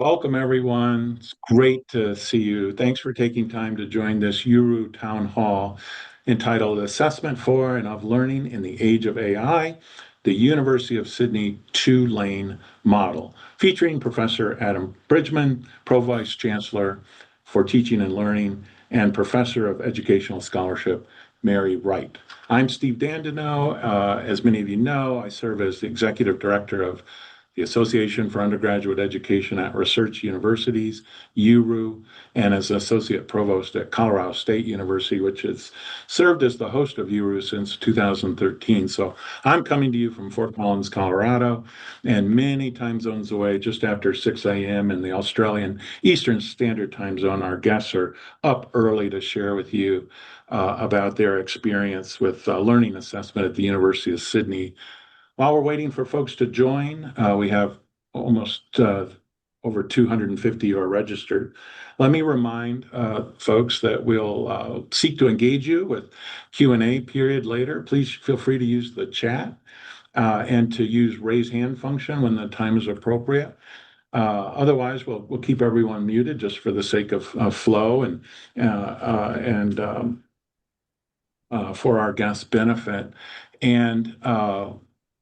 Welcome, everyone. It's great to see you. Thanks for taking time to join this URU Town Hall entitled Assessment for and of Learning in the Age of AI, the University of Sydney two-lane model, featuring Professor Adam Bridgeman, Pro-Vice Chancellor for Teaching and Learning, and Professor of Educational Scholarship, Mary Wright. I'm Steve Dandino. As many of you know, I serve as the Executive Director of the Association for Undergraduate Education at Research Universities, UERU, and as Associate Provost at Colorado State University, which has served as the host of UERU since 2013. So I'm coming to you from Fort Collins, Colorado, and many time zones away, just after 6 a.m. in the Australian Eastern Standard Time Zone. Our guests are up early to share with you about their experience with learning assessment at the University of Sydney. While we're waiting for folks to join, we have almost over 250 who are registered. Let me remind folks that we'll seek to engage you with Q&A period later. Please feel free to use the chat and to use raise hand function when the time is appropriate. Otherwise, we'll keep everyone muted just for the sake of flow and for our guests' benefit. And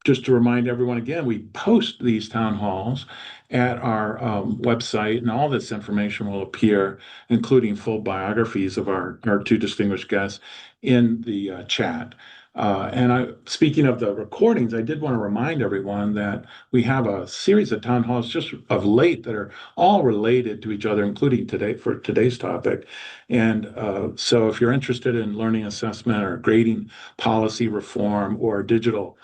just to remind everyone again, we post these town halls at our website, and all this information will appear, including full biographies of our two distinguished guests, in the chat. Speaking of the recordings, I did want to remind everyone that we have a series of town halls just of late that are all related to each other, including today for today's topic. And so if you're interested in learning assessment or grading policy reform or digital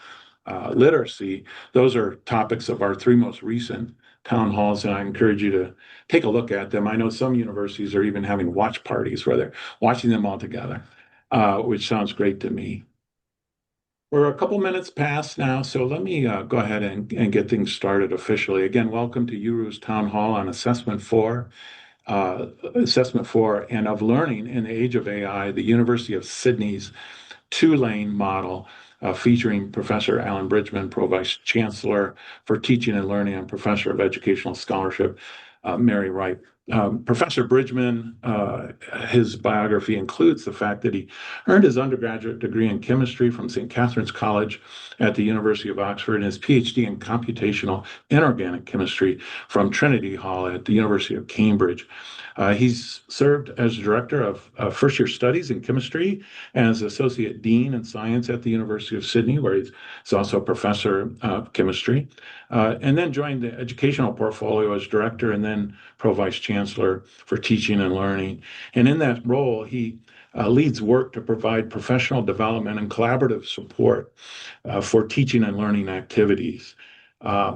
literacy, those are topics of our three most recent town halls, and I encourage you to take a look at them. I know some universities are even having watch parties where they're watching them all together, which sounds great to me. We're a couple minutes past now, so let me go ahead and get things started officially. Again, welcome to URU's Town Hall on Assessment for and of Learning in the Age of AI, the University of Sydney's two-lane model, featuring Professor Adam Bridgeman, Pro-Vice Chancellor for Teaching and Learning, and Professor of Educational Scholarship, Mary Wright. Professor Bridgeman, his biography includes the fact that he earned his undergraduate degree in chemistry from St. Catherine's College at the University of Oxford and his PhD in computational inorganic chemistry from Trinity Hall at the University of Cambridge. He's served as director of first-year studies in chemistry and as associate dean in science at the University of Sydney, where he's also a professor of chemistry, and then joined the educational portfolio as director and then pro-vice chancellor for teaching and learning. And in that role, he leads work to provide professional development and collaborative support for teaching and learning activities.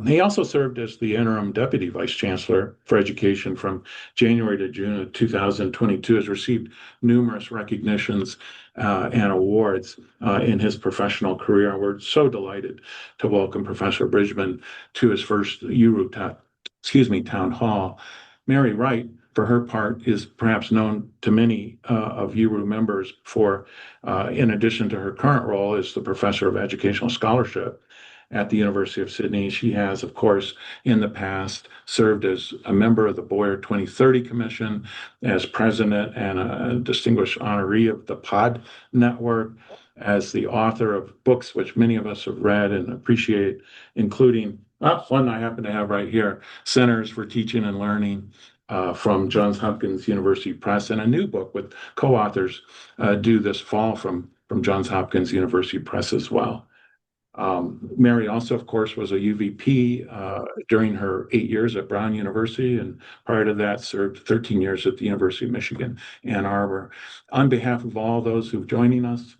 He also served as the interim deputy vice chancellor for education from January to June of 2022, has received numerous recognitions and awards in his professional career. We're so delighted to welcome Professor Bridgeman to his first URU town hall. Mary Wright, for her part, is perhaps known to many of URU members for, in addition to her current role as the Professor of Educational Scholarship at the University of Sydney. She has, of course, in the past served as a member of the Boyer 2030 Commission, as president and a distinguished honoree of the Pod Network, as the author of books which many of us have read and appreciate, including one I happen to have right here, Centers for Teaching and Learning, from Johns Hopkins University Press, and a new book with co-authors due this fall from Johns Hopkins University Press as well. Mary also, of course, was a UVP during her 8 years at Brown University, and prior to that served 13 years at the University of Michigan, Ann Arbor. On behalf of all those who've joining us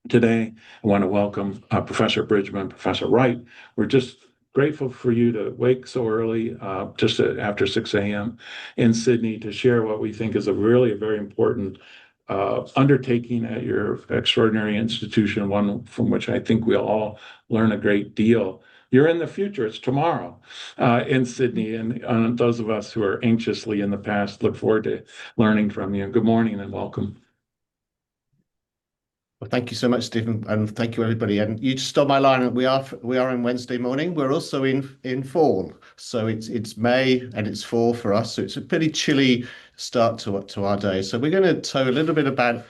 today, I want to welcome Professor Bridgeman, Professor Wright. We're just grateful for you to wake so early, just after 6 a.m. in Sydney, to share what we think is a very important undertaking at your extraordinary institution, one from which I think we'll all learn a great deal. You're in the future. It's tomorrow in Sydney, and those of us who are anxiously in the past look forward to learning from you. Good morning and welcome. Well, thank you so much, Stephen, and thank you, everybody. And you just stole my line. We are in Wednesday morning. We're also in fall, so it's May and it's fall for us. So it's a pretty chilly start to our day. So we're going to tell a little bit about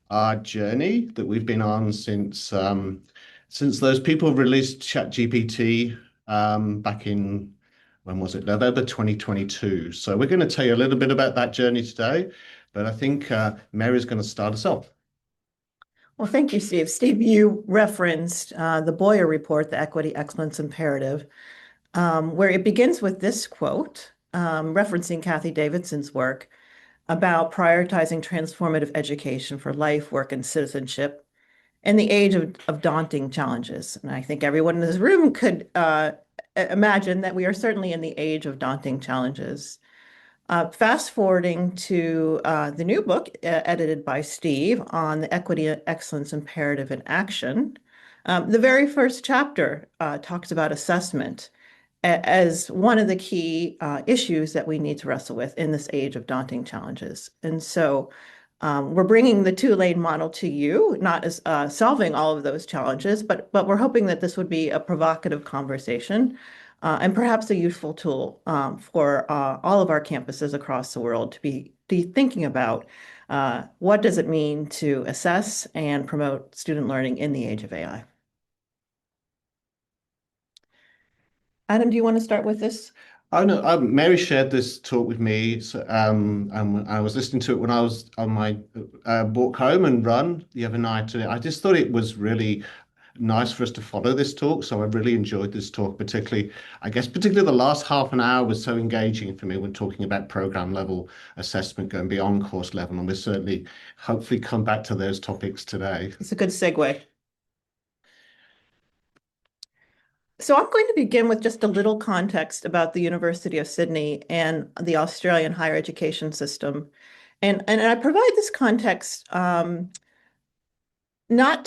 our journey that we've been on since those people released ChatGPT back in when was it? November 2022. So we're going to tell you a little bit about that journey today. But I think Mary's going to start us off. Well, thank you, Steve. Steve, you referenced the Boyer report, the Equity Excellence Imperative, where it begins with this quote, referencing Kathy Davidson's work about prioritizing transformative education for life, work, and citizenship in the age of daunting challenges. And I think everyone in this room could imagine that we are certainly in the age of daunting challenges. Fast forwarding to the new book edited by Steve on the equity, excellence imperative in action. The very first chapter talks about assessment as one of the key issues that we need to wrestle with in this age of daunting challenges. And so we're bringing the two-lane model to you, not as solving all of those challenges, but we're hoping that this would be a provocative conversation and perhaps a useful tool for all of our campuses across the world to be thinking about what does it mean to assess and promote student learning in the age of AI. Adam, do you want to start with this? Oh no, Mary shared this talk with me, and I was listening to it when I was on my walk home and run the other night. And I just thought it was really nice for us to follow this talk. So I really enjoyed this talk, particularly the last half an hour was so engaging for me when talking about program level assessment going beyond course level. And we'll certainly hopefully come back to those topics today. It's a good segue. So I'm going to begin with just a little context about the University of Sydney and the Australian higher education system. And I provide this context not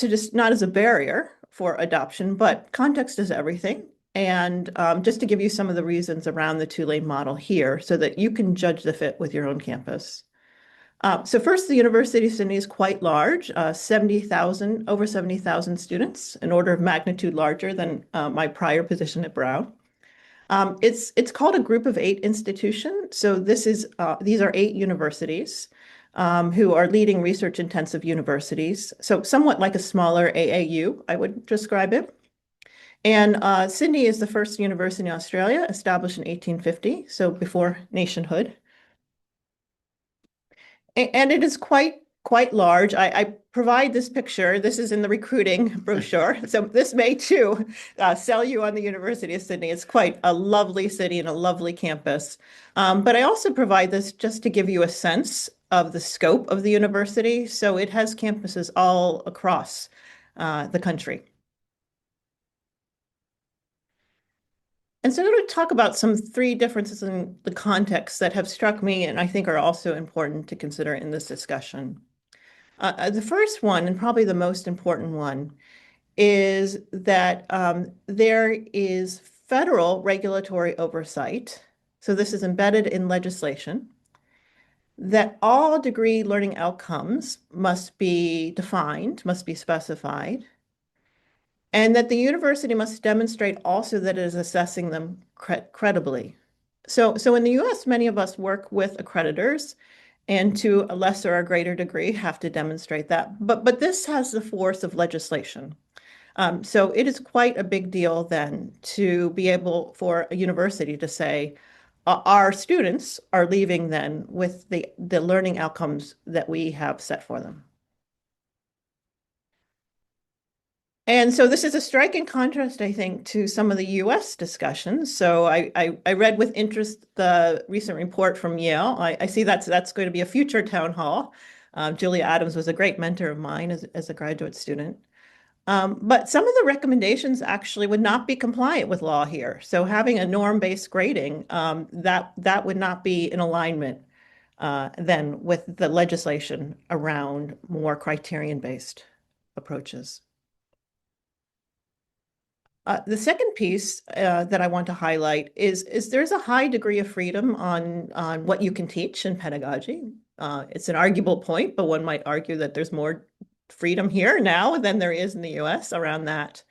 as a barrier for adoption, but context is everything. And just to give you some of the reasons around the two-lane model here so that you can judge the fit with your own campus. So first, the University of Sydney is quite large, over 70,000 students, an order of magnitude larger than my prior position at Brown. It's called a group of 8 institution. So these are 8 universities who are leading research-intensive universities. So somewhat like a smaller AAU, I would describe it. And Sydney is the first university in Australia, established in 1850, so before nationhood. And it is quite large. I provide this picture. This is in the recruiting brochure. So this may too sell you on the University of Sydney. It's quite a lovely city and a lovely campus. But I also provide this just to give you a sense of the scope of the university. So it has campuses all across the country. And so I'm going to talk about some 3 differences in the context that have struck me and I think are also important to consider in this discussion. The first one, and probably the most important one, is that there is federal regulatory oversight. So this is embedded in legislation that all degree learning outcomes must be defined, must be specified, and that the university must demonstrate also that it is assessing them credibly. So in the US, many of us work with accreditors and to a lesser or greater degree have to demonstrate that. But this has the force of legislation. So it is quite a big deal then to be able for a university to say, our students are leaving then with the learning outcomes that we have set for them. And so this is a striking contrast, I think, to some of the US discussions. So I read with interest the recent report from Yale. I see that's going to be a future town hall. Julia Adams was a great mentor of mine as a graduate student. But some of the recommendations actually would not be compliant with law here. So having a norm-based grading, that would not be in alignment then with the legislation around more criterion-based approaches. The second piece that I want to highlight is there's a high degree of freedom on what you can teach in pedagogy. It's an arguable point, but one might argue that there's more freedom here now than there is in the US around that.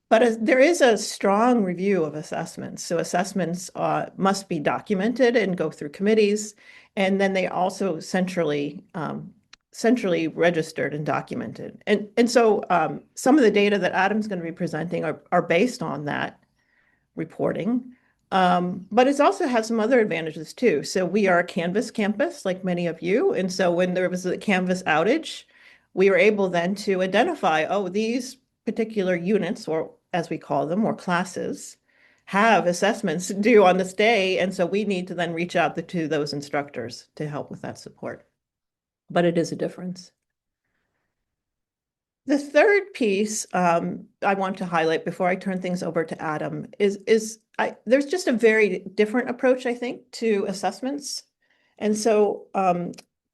But there is a strong review of assessments. So assessments must be documented and go through committees. And then they also centrally registered and documented. And so some of the data that Adam's going to be presenting are based on that reporting. But it also has some other advantages too. So we are a Canvas campus, like many of you. And so when there was a Canvas outage, we were able then to identify, oh, these particular units, or as we call them, or classes, have assessments due on this day. And so we need to then reach out to those instructors to help with that support. But it is a difference. The third piece I want to highlight before I turn things over to Adam is there's just a very different approach, I think, to assessments. And so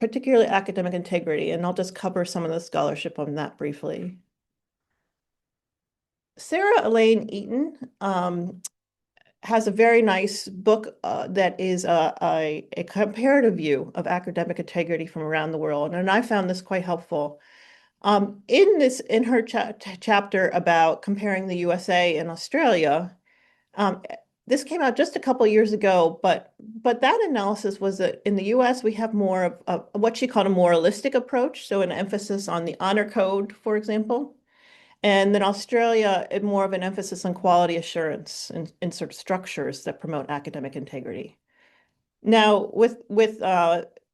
particularly academic integrity, and I'll just cover some of the scholarship on that briefly. Sarah Elaine Eaton has a very nice book that is a comparative view of academic integrity from around the world. And I found this quite helpful. In her chapter about comparing the USA and Australia, this came out just a couple years ago, but that analysis was that in the US, we have more of what she called a moralistic approach. So an emphasis on the honor code, for example. And then Australia, more of an emphasis on quality assurance and sort of structures that promote academic integrity. Now, with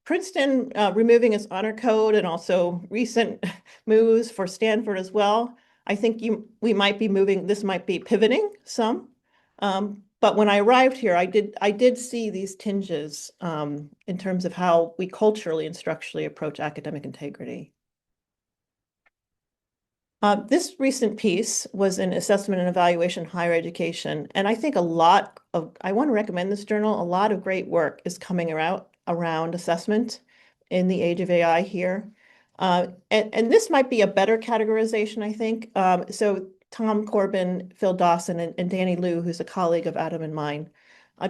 Princeton removing its honor code and also recent moves for Stanford as well, I think this might be pivoting some. But when I arrived here, I did see these tinges in terms of how we culturally and structurally approach academic integrity. This recent piece was in Assessment and Evaluation Higher Education, and I think I want to recommend this journal. A lot of great work is coming around assessment in the age of AI here. And this might be a better categorization, I think. So Tom Corbin, Phil Dawson, and Danny Liu, who's a colleague of Adam and mine,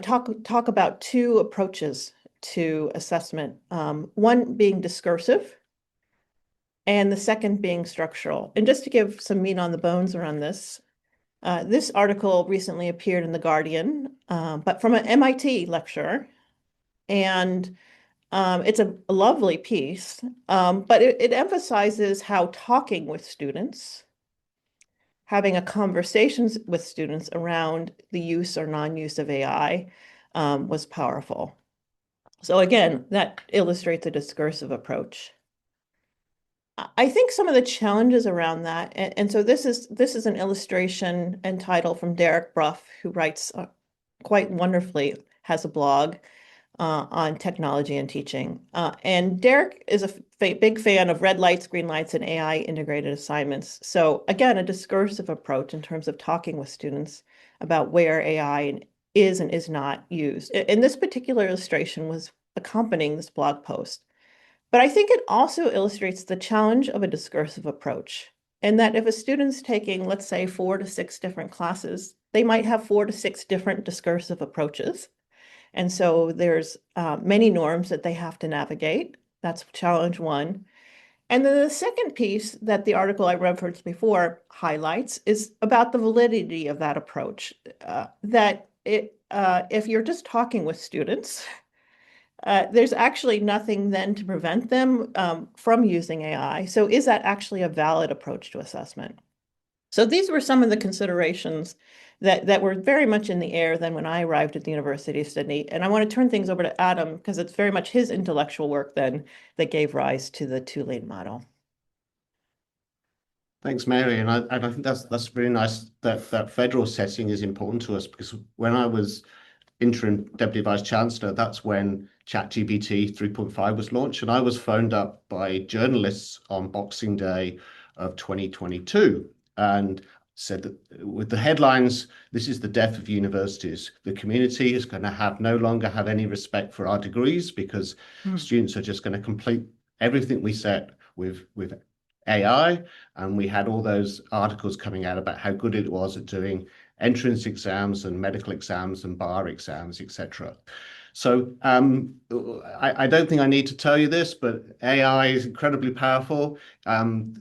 talk about two approaches to assessment, one being discursive, and the second being structural. And just to give some meat on the bones around this, this article recently appeared in The Guardian, but from an MIT lecturer. And it's a lovely piece, but it emphasizes how talking with students, having a conversations with students around the use or non-use of AI was powerful. So again, that illustrates a discursive approach. I think some of the challenges around that, and so this is an illustration and title from Derek Brough, who writes quite wonderfully, has a blog on technology and teaching. And Derek is a big fan of red lights, green lights, and AI integrated assignments. So again, a discursive approach in terms of talking with students about where AI is and is not used. And this particular illustration was accompanying this blog post. But I think it also illustrates the challenge of a discursive approach, and that if a student's taking, let's say, 4 to 6 different classes, they might have 4 to 6 different discursive approaches. And so there's many norms that they have to navigate. That's challenge one. And then the second piece that the article I referenced before highlights is about the validity of that approach, if you're just talking with students, there's actually nothing then to prevent them from using AI. So is that actually a valid approach to assessment? So these were some of the considerations that were very much in the air then when I arrived at the University of Sydney. And I want to turn things over to Adam because it's very much his intellectual work then that gave rise to the two-lane model. Thanks, Mary. And I think that's really nice that federal setting is important to us, because when I was interim Deputy Vice Chancellor, that's when ChatGPT 3.5 was launched. And I was phoned up by journalists on Boxing Day of 2022 and said that with the headlines, "This is the death of universities. The community is going to no longer have any respect for our degrees because students are just going to complete everything we set with AI." And we had all those articles coming out about how good it was at doing entrance exams and medical exams and bar exams, etc. So I don't think I need to tell you this, but AI is incredibly powerful.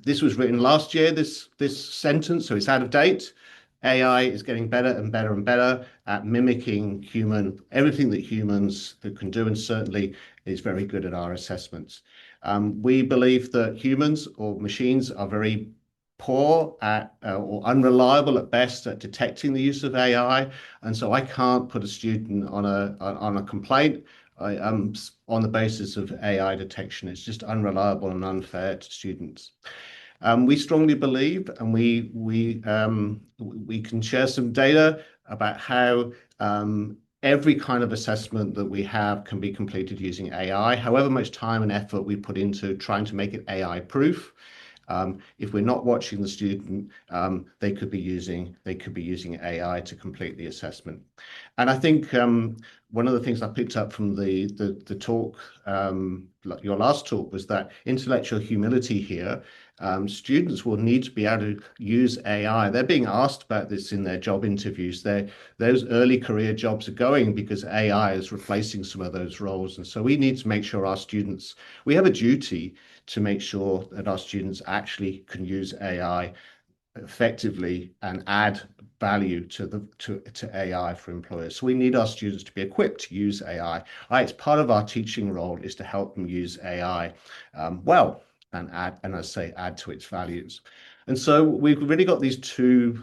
This was written last year, this sentence, so it's out of date. AI is getting better and better and better at mimicking everything that humans can do, and certainly is very good at our assessments. We believe that humans or machines are very poor at or unreliable at best at detecting the use of AI, and so I can't put a student on a complaint on the basis of AI detection. It's just unreliable and unfair to students. We strongly believe, and we can share some data about how every kind of assessment that we have can be completed using AI, however much time and effort we put into trying to make it AI proof. If we're not watching the student, they could be using AI to complete the assessment. And I think one of the things I picked up from the talk, your last talk, was that intellectual humility here. Students will need to be able to use AI. They're being asked about this in their job interviews. Those early career jobs are going because AI is replacing some of those roles. And so we need to make sure we have a duty to make sure that our students actually can use AI effectively and add value to AI for employers. So we need our students to be equipped to use AI. It's part of our teaching role is to help them use AI well and add to its values. And so we've really got these two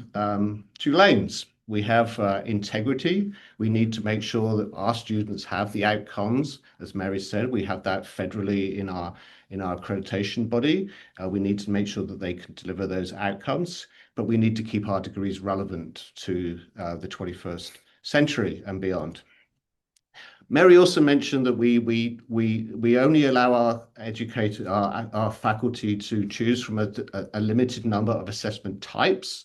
lanes. We have integrity. We need to make sure that our students have the outcomes. As Mary said, we have that federally in our accreditation body. We need to make sure that they can deliver those outcomes, but we need to keep our degrees relevant to the 21st century and beyond. Mary also mentioned that we only allow our faculty to choose from a limited number of assessment types.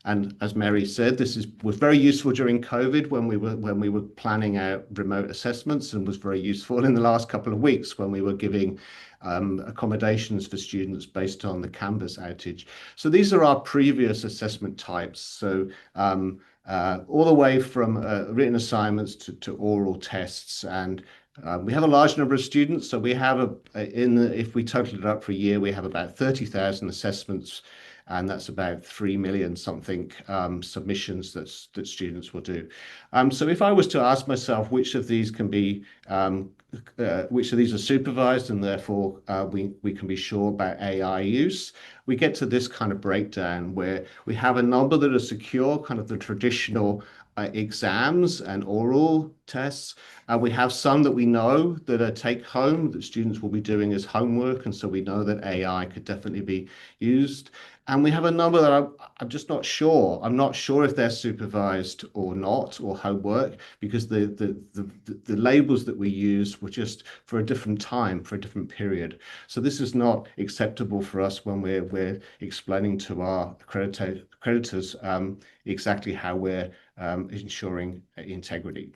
And as Mary said, this was very useful during COVID when we were planning out remote assessments, and was very useful in the last couple of weeks when we were giving accommodations for students based on the Canvas outage. So these are our previous assessment types. So all the way from written assignments to oral tests. And we have a large number of students. So we have if we total it up for a year, we have about 30,000 assessments, and that's about 3 million something submissions that students will do. So if I was to ask myself which of these are supervised and therefore we can be sure about AI use, we get to this kind of breakdown where we have a number that are secure, kind of the traditional exams and oral tests. We have some that we know that are take home that students will be doing as homework, and so we know that AI could definitely be used. And we have a number that I'm just not sure. I'm not sure if they're supervised or not, or homework, because the labels that we use were just for a different time, for a different period. So this is not acceptable for us when we're explaining to our accreditors exactly how we're ensuring integrity.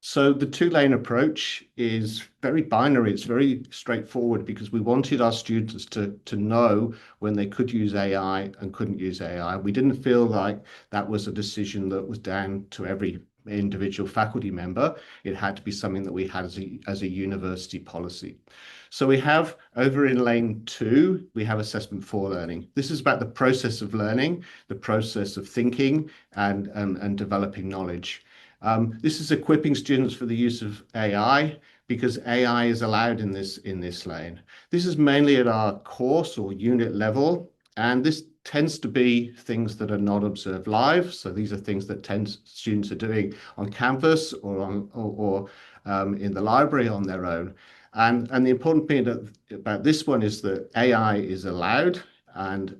So the two-lane approach is very binary. It's very straightforward because we wanted our students to know when they could use AI and couldn't use AI. We didn't feel like that was a decision that was down to every individual faculty member. It had to be something that we had as a university policy. So we have over in lane 2, we have assessment for learning. This is about the process of learning, the process of thinking and developing knowledge. This is equipping students for the use of AI because AI is allowed in this lane. This is mainly at our course or unit level, and this tends to be things that are not observed live. So these are things that students are doing on campus or in the library on their own. And the important thing about this one is that AI is allowed, and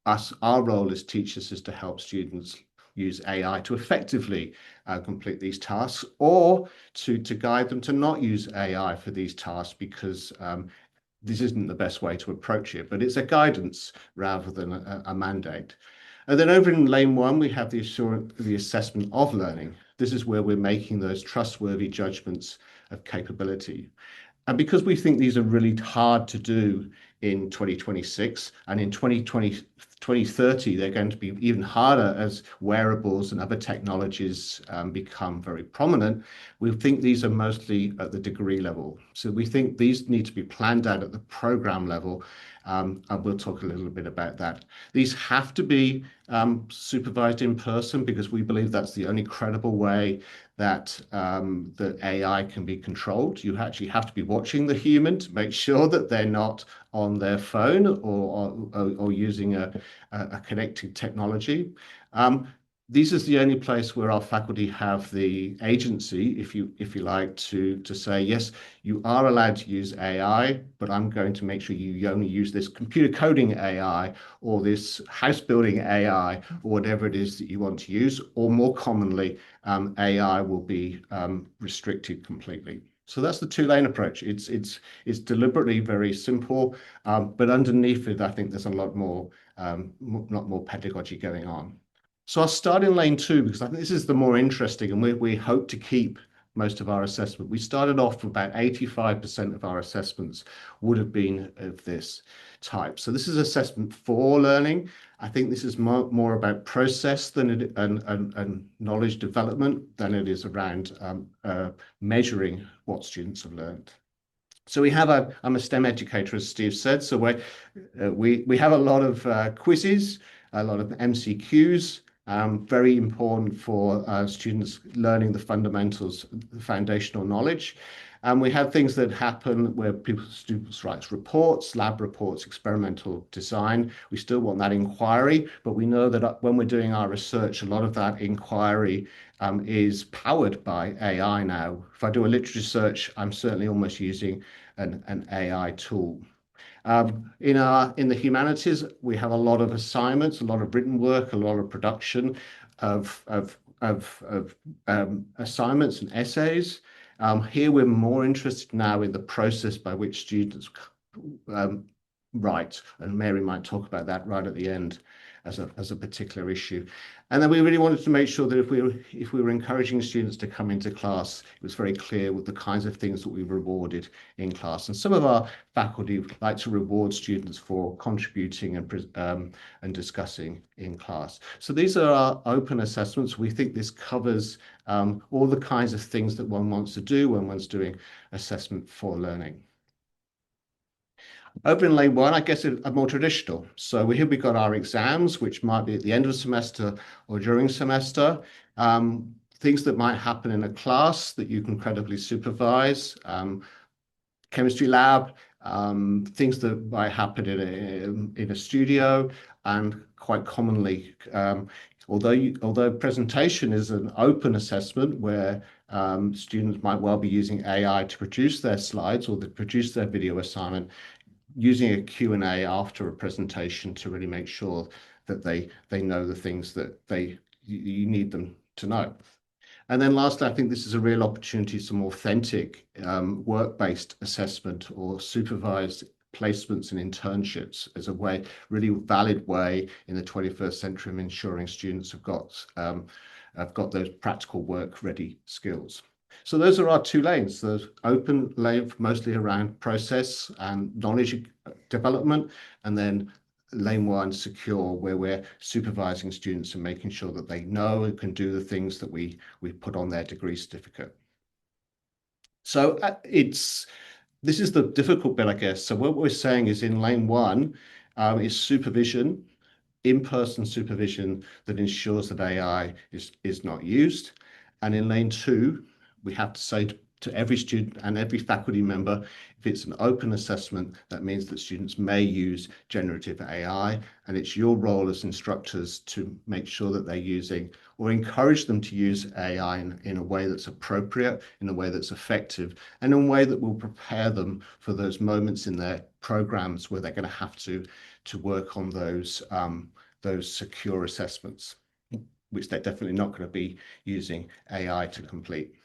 our role as teachers is to help students use AI to effectively complete these tasks, or to guide them to not use AI for these tasks, because this isn't the best way to approach it, but it's a guidance rather than a mandate. And then over in lane 1, we have the assessment of learning. This is where we're making those trustworthy judgments of capability. And because we think these are really hard to do in 2026, and in 2030, they're going to be even harder as wearables and other technologies become very prominent. We think these are mostly at the degree level. So we think these need to be planned out at the program level, and we'll talk a little bit about that. These have to be supervised in person because we believe that's the only credible way that the AI can be controlled. You actually have to be watching the human to make sure that they're not on their phone or using a connected technology. This is the only place where our faculty have the agency, if you like, to say, yes, you are allowed to use AI, but I'm going to make sure you only use this computer coding AI or this house building AI or whatever it is that you want to use, or more commonly, AI will be restricted completely. So that's the two-lane approach. It's deliberately very simple, but underneath it, I think there's a lot more pedagogy going on. So I'll start in lane 2 because I think this is the more interesting, and we hope to keep most of our assessment. We started off with about 85% of our assessments would have been of this type. So this is assessment for learning. I think this is more about process than and knowledge development than it is around measuring what students have learned. So we have I'm a STEM educator, as Steve said. So we have a lot of quizzes, a lot of MCQs. Very important for students learning the fundamentals, the foundational knowledge. And we have things that happen where students write reports, lab reports, experimental design. We still want that inquiry, but we know that when we're doing our research, a lot of that inquiry is powered by AI now. If I do a literature search, I'm certainly almost using an AI tool. In the humanities, we have a lot of assignments, a lot of written work, a lot of production of assignments and essays. Here we're more interested now in the process by which students write, and Mary might talk about that right at the end as a particular issue. And then we really wanted to make sure that if we were encouraging students to come into class, it was very clear with the kinds of things that we rewarded in class. And some of our faculty like to reward students for contributing and discussing in class. So these are our open assessments. We think this covers all the kinds of things that one wants to do when one's doing assessment for learning. Over in lane 1, I guess are more traditional. So here we've got our exams, which might be at the end of the semester or during semester. Things that might happen in a class that you can credibly supervise. Chemistry lab, things that might happen in a studio, and quite commonly, although presentation is an open assessment where students might well be using AI to produce their slides or to produce their video assignment, using a Q&A after a presentation to really make sure that they know the things that you need them to know. And then lastly, I think this is a real opportunity, some authentic work-based assessment or supervised placements and internships as a really valid way in the 21st century of ensuring students have got those practical work-ready skills. So those are our two lanes. The open lane mostly around process and knowledge development, and then lane 1 secure, where we're supervising students and making sure that they know and can do the things that we put on their degree certificate. So this is the difficult bit, I guess. So what we're saying is in lane 1 is supervision, in-person supervision that ensures that AI is not used. And in lane 2, we have to say to every student and every faculty member, if it's an open assessment, that means that students may use generative AI, and it's your role as instructors to make sure that they're using or encourage them to use AI in a way that's appropriate, in a way that's effective, and in a way that will prepare them for those moments in their programs where they're going to have to work on those secure assessments, which they're definitely not going to be using AI to complete.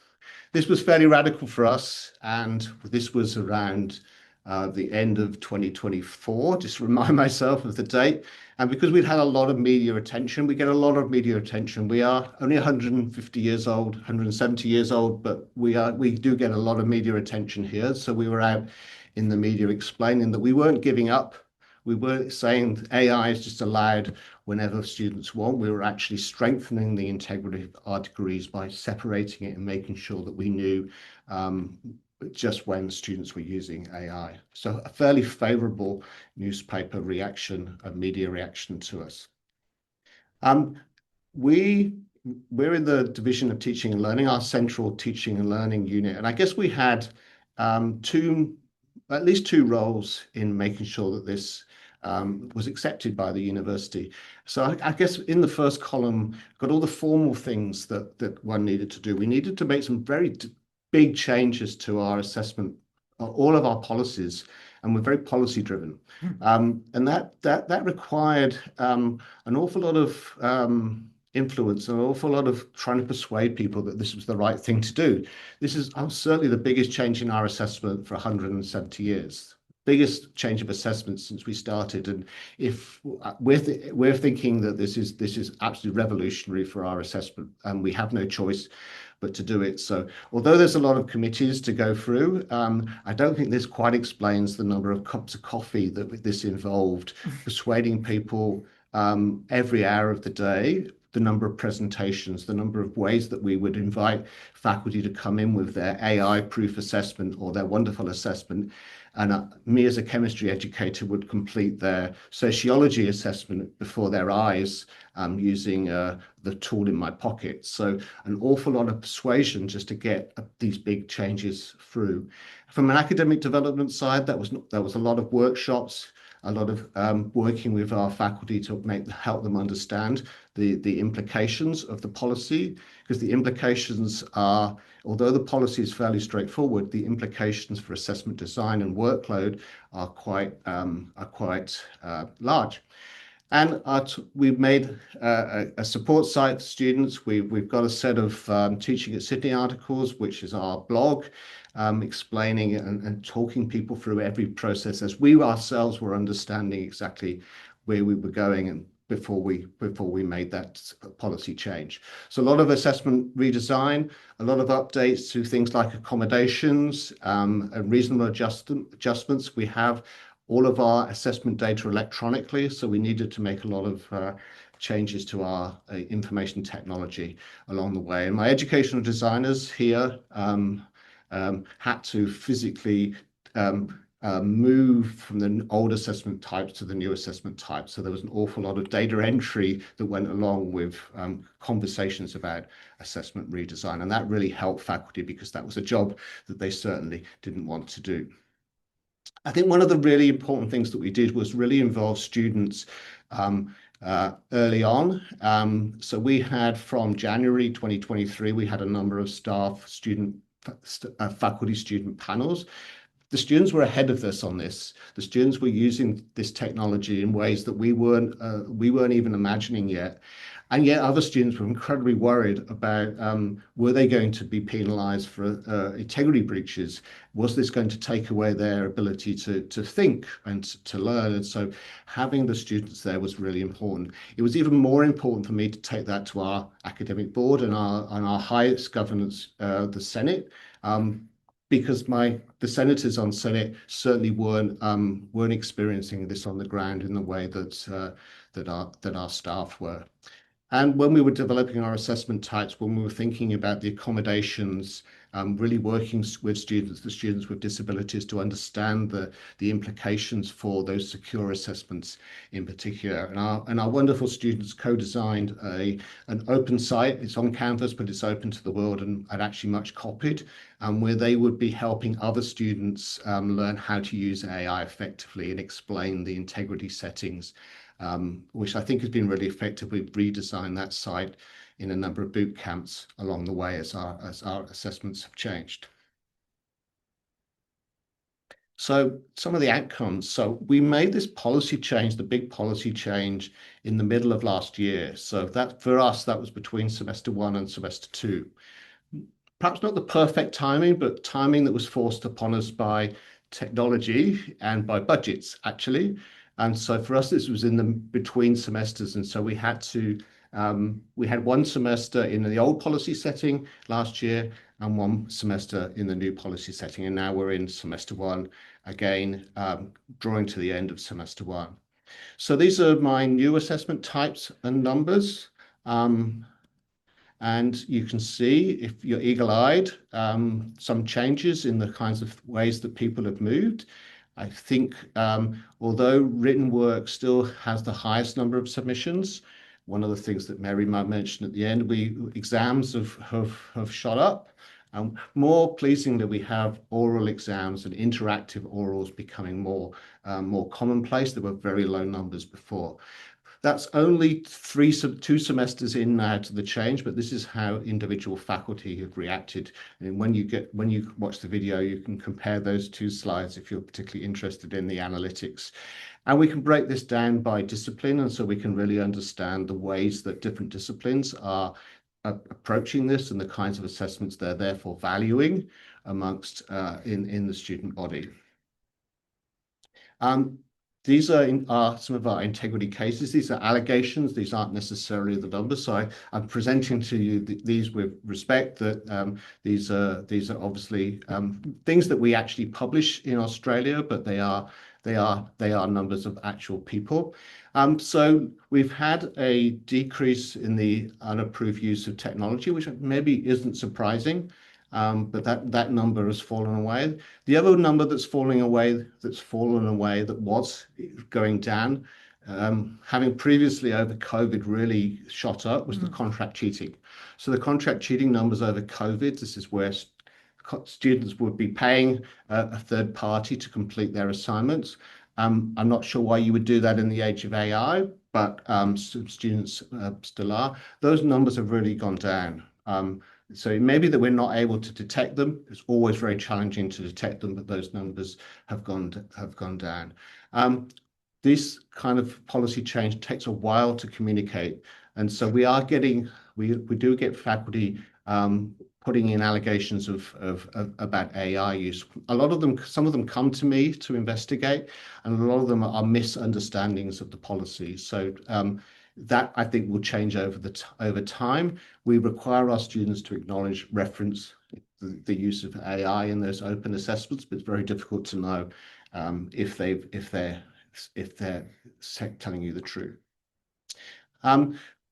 This was fairly radical for us, and this was around the end of 2024, just to remind myself of the date. And because we'd had a lot of media attention, we get a lot of media attention. We are only 150 years old, 170 years old, but we do get a lot of media attention here. So we were out in the media explaining that we weren't giving up. We weren't saying AI is just allowed whenever students want. We were actually strengthening the integrity of our degrees by separating it and making sure that we knew just when students were using AI. So a fairly favorable newspaper reaction, a media reaction to us. We're in the Division of Teaching and Learning, our central teaching and learning unit. And I guess we had at least two roles in making sure that this was accepted by the university. So I guess in the first column, got all the formal things that one needed to do. We needed to make some very big changes to our assessment, all of our policies, and we're very policy driven. And that required an awful lot of influence, an awful lot of trying to persuade people that this was the right thing to do. This is certainly the biggest change in our assessment for 170 years. Biggest change of assessment since we started, and if we're thinking that this is absolutely revolutionary for our assessment, and we have no choice but to do it. So although there's a lot of committees to go through, I don't think this quite explains the number of cups of coffee that this involved, persuading people every hour of the day, the number of presentations, the number of ways that we would invite faculty to come in with their AI-proof assessment or their wonderful assessment. And me as a chemistry educator would complete their sociology assessment before their eyes using the tool in my pocket. So an awful lot of persuasion just to get these big changes through. From an academic development side, there was a lot of workshops, a lot of working with our faculty to help them understand the implications of the policy, because the implications are, although the policy is fairly straightforward, the implications for assessment design and workload are quite large. And we've made a support site for students. We've got a set of Teaching at Sydney articles, which is our blog, explaining and talking people through every process as we ourselves were understanding exactly where we were going and before we made that policy change. So a lot of assessment redesign, a lot of updates to things like accommodations and reasonable adjustments. We have all of our assessment data electronically, so we needed to make a lot of changes to our information technology along the way. And my educational designers here had to physically move from the old assessment types to the new assessment types. So there was an awful lot of data entry that went along with conversations about assessment redesign. And that really helped faculty because that was a job that they certainly didn't want to do. I think one of the really important things that we did was really involve students early on. So we had from January 2023, we had a number of faculty student panels. The students were ahead of us on this. The students were using this technology in ways that we weren't even imagining yet. And yet other students were incredibly worried about, were they going to be penalized for integrity breaches? Was this going to take away their ability to think and to learn? And so having the students there was really important. It was even more important for me to take that to our academic board and our highest governance, the Senate, because the senators on Senate certainly weren't experiencing this on the ground in the way that our staff were. And when we were developing our assessment types, when we were thinking about the accommodations, really working with the students with disabilities to understand the implications for those secure assessments in particular. And our wonderful students co-designed an open site. It's on Canvas, but it's open to the world and actually much copied, where they would be helping other students learn how to use AI effectively and explain the integrity settings, which I think has been really effective. We've redesigned that site in a number of boot camps along the way as our assessments have changed. So some of the outcomes. So we made this policy change, the big policy change, in the middle of last year. So that for us, that was between semester 1 and semester 2. Perhaps not the perfect timing, but timing that was forced upon us by technology and by budgets, actually. And so for us, this was in the between semesters. And so we had to We had one semester in the old policy setting last year and one semester in the new policy setting. And now we're in semester one, again, drawing to the end of semester one. So these are my new assessment types and numbers. And you can see, if you're eagle-eyed, some changes in the kinds of ways that people have moved. I think although written work still has the highest number of submissions, one of the things that Mary might mention at the end, exams have shot up. More pleasingly, we have oral exams and interactive orals becoming more commonplace. There were very low numbers before. That's only two semesters in now to the change, but this is how individual faculty have reacted. And when you watch the video, you can compare those two slides if you're particularly interested in the analytics. And we can break this down by discipline, and so we can really understand the ways that different disciplines are approaching this and the kinds of assessments they're therefore valuing amongst in the student body. These are some of our integrity cases. These are allegations. These aren't necessarily the numbers. So I'm presenting to you these with respect that these are obviously things that we actually publish in Australia, but they are numbers of actual people. So we've had a decrease in the unapproved use of technology, which maybe isn't surprising. But that number has fallen away. The other number that's fallen away that was going down, having previously over COVID really shot up, was the contract cheating. So the contract cheating numbers over COVID, this is where students would be paying a third party to complete their assignments. I'm not sure why you would do that in the age of AI, but students still are. Those numbers have really gone down. So it may be that we're not able to detect them. It's always very challenging to detect them, but those numbers have gone down. This kind of policy change takes a while to communicate, and so we do get faculty putting in allegations about AI use. Some of them come to me to investigate, and a lot of them are misunderstandings of the policy. So that I think will change over time. We require our students to reference the use of AI in those open assessments, but it's very difficult to know if they're telling you the truth.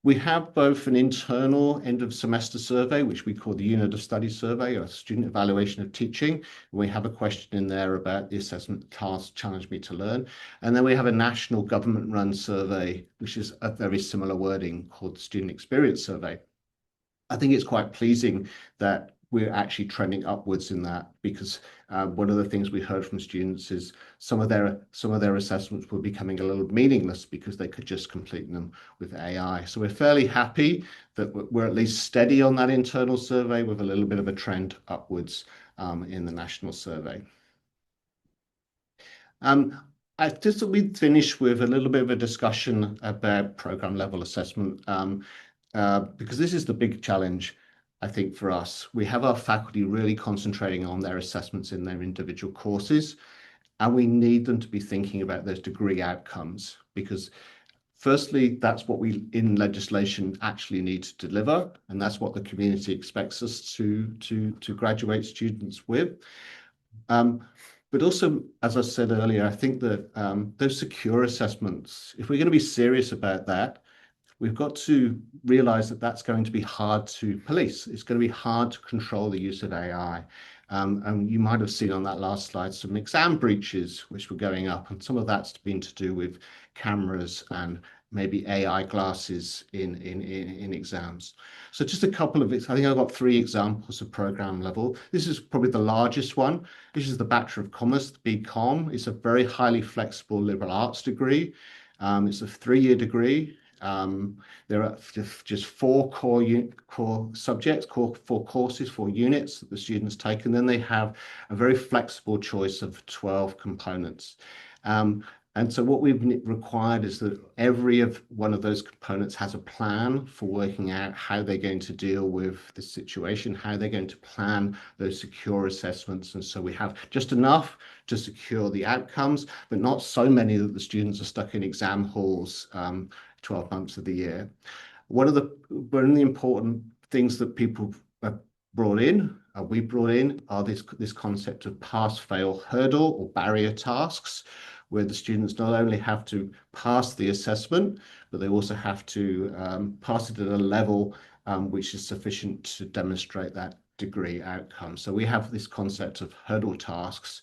We have both an internal end of semester survey, which we call the Unit of Study survey, or student evaluation of teaching. We have a question in there about the assessment task challenged me to learn. And then we have a national government run survey, which is a very similar wording, called the Student Experience Survey. I think it's quite pleasing that we're actually trending upwards in that, because one of the things we heard from students is some of their assessments were becoming a little meaningless because they could just complete them with AI. So we're fairly happy that we're at least steady on that internal survey, with a little bit of a trend upwards in the national survey. I just thought we'd finish with a little bit of a discussion about program level assessment, because this is the big challenge, I think, for us. We have our faculty really concentrating on their assessments in their individual courses, and we need them to be thinking about those degree outcomes, because firstly, that's what we in legislation actually need to deliver, and that's what the community expects us to graduate students with. But also, as I said earlier, I think that those secure assessments, if we're going to be serious about that, we've got to realize that that's going to be hard to police. It's going to be hard to control the use of AI. And you might have seen on that last slide some exam breaches which were going up, and some of that's been to do with cameras and maybe AI glasses in exams. So just a couple of it. I think I've got 3 examples of program level. This is probably the largest one. This is the Bachelor of Commerce, BCom. It's a very highly flexible liberal arts degree. It's a 3-year degree. There are just 4 core subjects, 4 courses, 4 units that the students take, and then they have a very flexible choice of 12 components. And so what we've required is that every one of those components has a plan for working out how they're going to deal with the situation, how they're going to plan those secure assessments. And so we have just enough to secure the outcomes, but not so many that the students are stuck in exam halls 12 months of the year. One of the important things that people have brought in, we brought in, are this concept of pass-fail hurdle or barrier tasks, where the students not only have to pass the assessment, but they also have to pass it at a level which is sufficient to demonstrate that degree outcome. So we have this concept of hurdle tasks,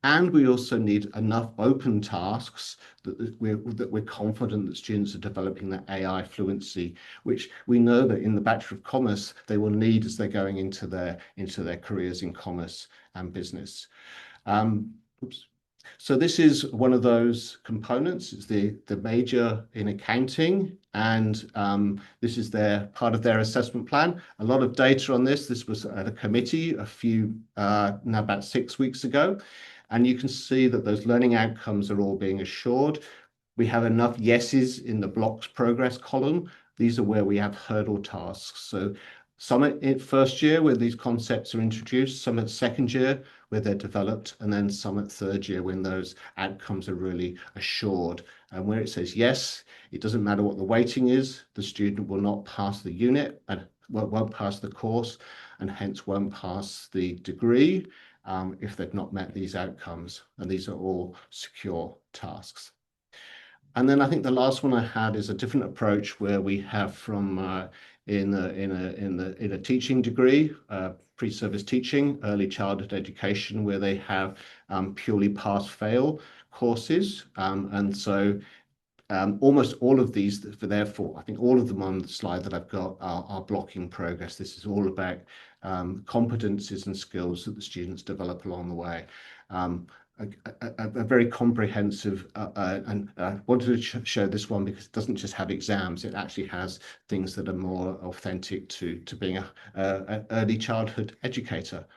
and we also need enough open tasks that we're confident that students are developing that AI fluency, which we know that in the Bachelor of Commerce they will need as they're going into their careers in commerce and business. So this is one of those components. It's the major in accounting, and this is part of their assessment plan. A lot of data on this. This was at a committee now about 6 weeks ago, and you can see that those learning outcomes are all being assured. We have enough yeses in the blocks progress column. These are where we have hurdle tasks. So some at first year where these concepts are introduced, some at second year where they're developed, and then some at third year when those outcomes are really assured. And where it says yes, it doesn't matter what the weighting is, the student will not pass the unit and won't pass the course, and hence won't pass the degree if they've not met these outcomes. And these are all secure tasks. And then I think the last one I had is a different approach where we have from in a teaching degree, pre-service teaching, early childhood education, where they have purely pass-fail courses. And so almost all of these, therefore, I think all of them on the slide that I've got are blocking progress. This is all about competencies and skills that the students develop along the way. A very comprehensive, and I wanted to show this one because it doesn't just have exams, it actually has things that are more authentic to being an early childhood educator.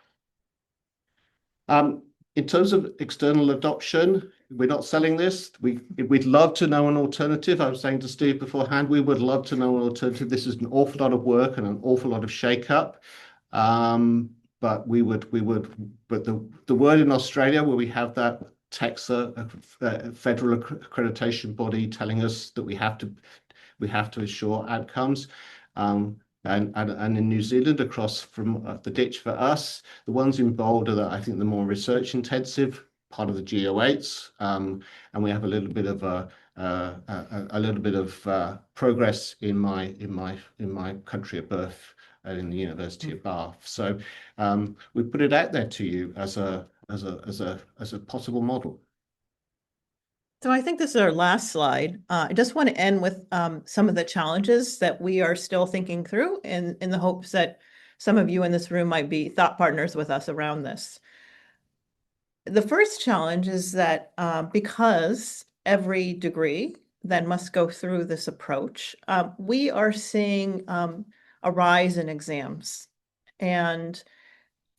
In terms of external adoption, we're not selling this. We'd love to know an alternative. I was saying to Steve beforehand, we would love to know an alternative. This is an awful lot of work and an awful lot of shake-up. But but the word in Australia where we have that TEXA, federal accreditation body, telling us that we have to assure outcomes, and in New Zealand across from the ditch for us, the ones involved are I think the more research intensive part of the GO8s, and we have a little bit of progress in my country of birth. In the University of Bath. So we put it out there to you as a possible model. So I think this is our last slide. I just want to end with some of the challenges that we are still thinking through in the hopes that some of you in this room might be thought partners with us around this. The first challenge is that because every degree then must go through this approach, we are seeing a rise in exams. And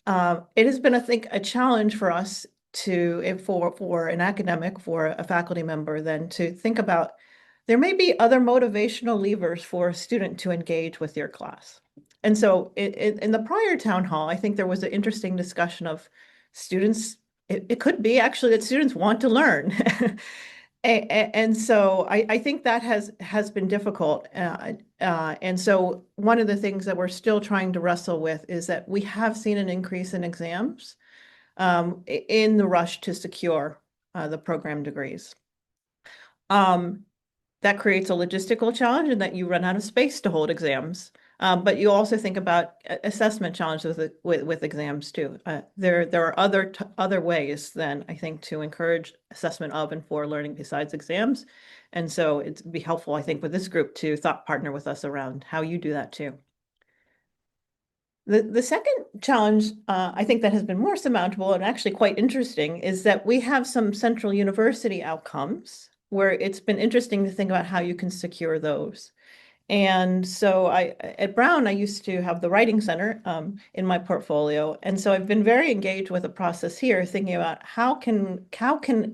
it has been, I think, a challenge for us for an academic, for a faculty member, then to think about there may be other motivational levers for a student to engage with your class. And so in the prior town hall, I think there was an interesting discussion of students. It could be actually that students want to learn. And so I think that has been difficult. And so one of the things that we're still trying to wrestle with is that we have seen an increase in exams in the rush to secure the program degrees. That creates a logistical challenge in that you run out of space to hold exams. But you also think about assessment challenges with exams too. There are other ways then, I think, to encourage assessment of and for learning besides exams. And so it'd be helpful, I think, with this group to thought partner with us around how you do that too. The second challenge, I think that has been more surmountable and actually quite interesting, is that we have some central university outcomes where it's been interesting to think about how you can secure those. And so at Brown, I used to have the Writing Center in my portfolio. And so I've been very engaged with the process here, thinking about how can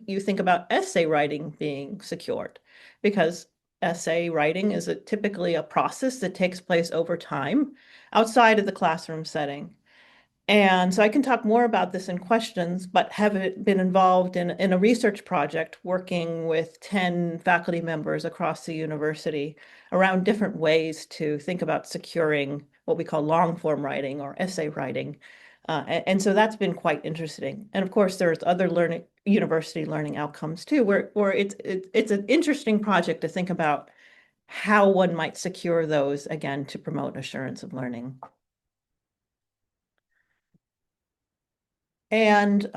you think about essay writing being secured? Because essay writing is typically a process that takes place over time outside of the classroom setting. And so I can talk more about this in questions, but have been involved in a research project working with 10 faculty members across the university around different ways to think about securing what we call long form writing or essay writing. And so that's been quite interesting. And of course, there's other university learning outcomes too, where it's an interesting project to think about how one might secure those, again, to promote assurance of learning. And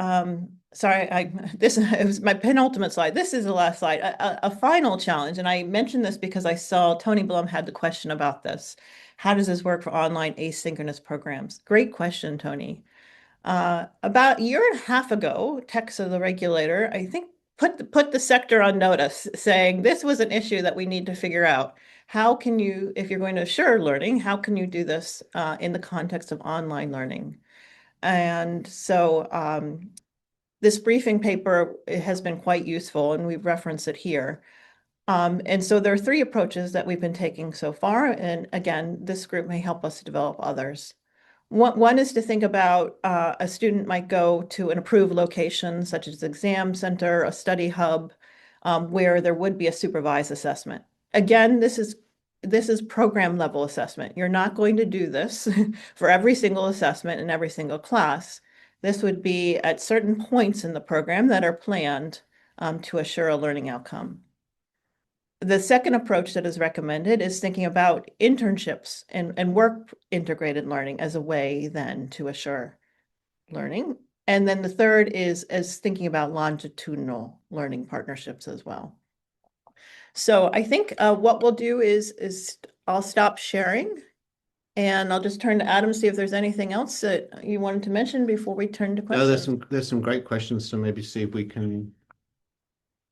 sorry, this was my penultimate slide. This is the last slide. A final challenge, and I mentioned this because I saw Tony Blum had the question about this. How does this work for online asynchronous programs? Great question, Tony. About a year and a half ago, Texas, the regulator, I think, put the sector on notice, saying this was an issue that we need to figure out. How can you, if you're going to assure learning, how can you do this in the context of online learning? And so this briefing paper has been quite useful, and we've referenced it here. And so there are 3 approaches that we've been taking so far. And again, this group may help us develop others. One is to think about a student might go to an approved location, such as exam center, a study hub, where there would be a supervised assessment. Again, this is program level assessment. You're not going to do this for every single assessment in every single class. This would be at certain points in the program that are planned to assure a learning outcome. The second approach that is recommended is thinking about internships and work integrated learning as a way then to assure learning. And then the third is thinking about longitudinal learning partnerships as well. So I think what we'll do is I'll stop sharing and I'll just turn to Adam, see if there's anything else that you wanted to mention before we turn to questions. No, there's some great questions, so maybe see if we can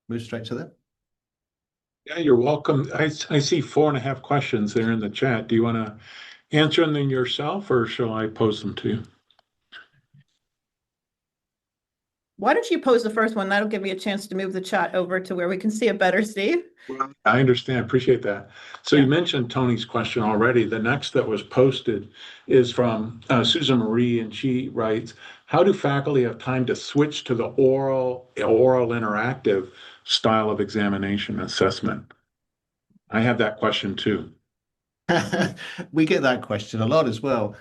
move straight to them. Yeah, you're welcome. I see 4.5 questions there in the chat. Do you want to answer them yourself, or shall I pose them to you? Why don't you pose the first one? That'll give me a chance to move the chat over to where we can see it better, Steve. Well, I understand. Appreciate that. So Yeah. you mentioned Tony's question already. The next that was posted is from Susan Marie, and she writes, how do faculty have time to switch to the oral interactive style of examination assessment? I have that question too. We get that question a lot as well.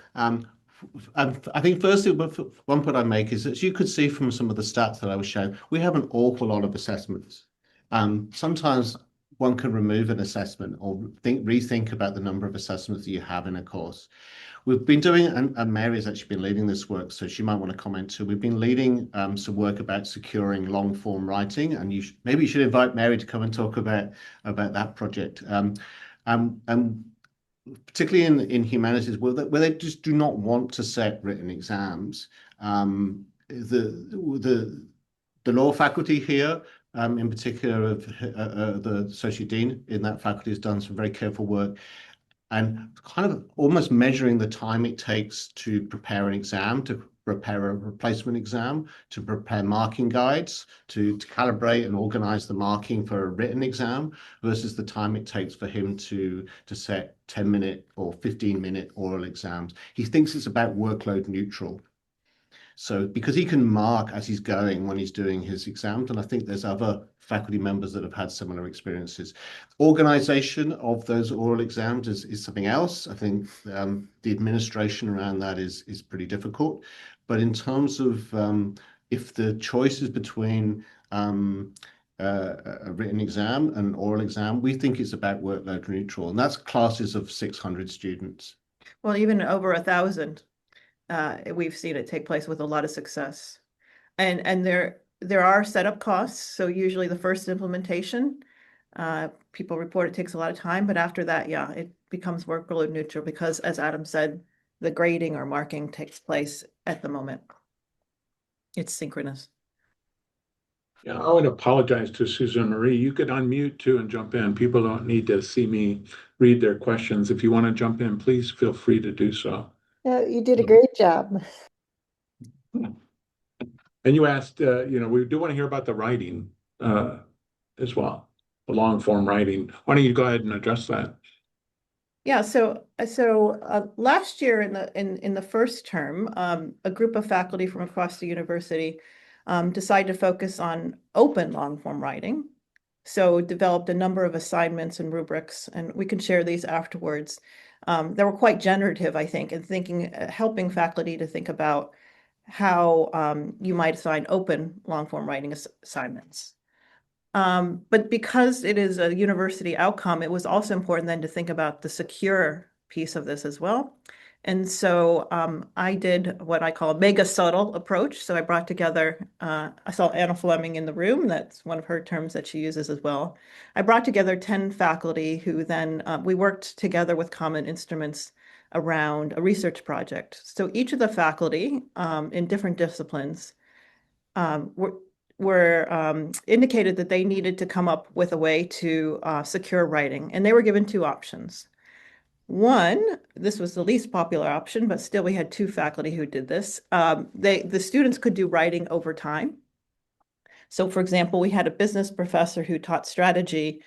I think firstly, one point I make is, as you could see from some of the stats that I was showing, we have an awful lot of assessments. Sometimes one can remove an assessment or rethink about the number of assessments that you have in a course. We've been doing, and Mary's actually been leading this work, so she might want to comment too. We've been leading some work about securing long form writing, and maybe you should invite Mary to come and talk about that project. And particularly in humanities, where they just do not want to set written exams. The law faculty here, in particular of the associate dean in that faculty, has done some very careful work and kind of almost measuring the time it takes to prepare an exam, to prepare a replacement exam, to prepare marking guides, to calibrate and organize the marking for a written exam versus the time it takes for him to set 10-minute or 15-minute oral exams. He thinks it's about workload neutral. So because he can mark as he's going when he's doing his exams, and I think there's other faculty members that have had similar experiences. Organization of those oral exams is something else. I think the administration around that is pretty difficult. But in terms of if the choice is between a written exam and an oral exam, we think it's about workload neutral, and that's classes of 600 students. Well, even over 1,000. We've seen it take place with a lot of success. And there are setup costs. So usually the first implementation, people report it takes a lot of time, but after that, yeah, it becomes workload neutral because, as Adam said, the grading or marking takes place at the moment. It's synchronous. Yeah, I would apologize to Susan Marie. You could unmute too and jump in. People don't need to see me read their questions. If you want to jump in, please feel free to do so. Yeah, you did a great job. And you asked, we do want to hear about the writing as well, the long form writing. Why don't you go ahead and address that? Yeah, last year in the first term, a group of faculty from across the university decided to focus on open long form writing. So developed a number of assignments and rubrics, and we can share these afterwards. They were quite generative, I think, in thinking, helping faculty to think about how you might assign open long form writing assignments. But because it is a university outcome, it was also important then to think about the secure piece of this as well. And so I did what I call a mega subtle approach. So I brought together, I saw Anna Fleming in the room. That's one of her terms that she uses as well. I brought together 10 faculty who then, we worked together with common instruments around a research project. So each of the faculty in different disciplines were indicated that they needed to come up with a way to secure writing, and they were given two options. One, this was the least popular option, but still we had two faculty who did this. The students could do writing over time. So for example, we had a business professor who taught strategy.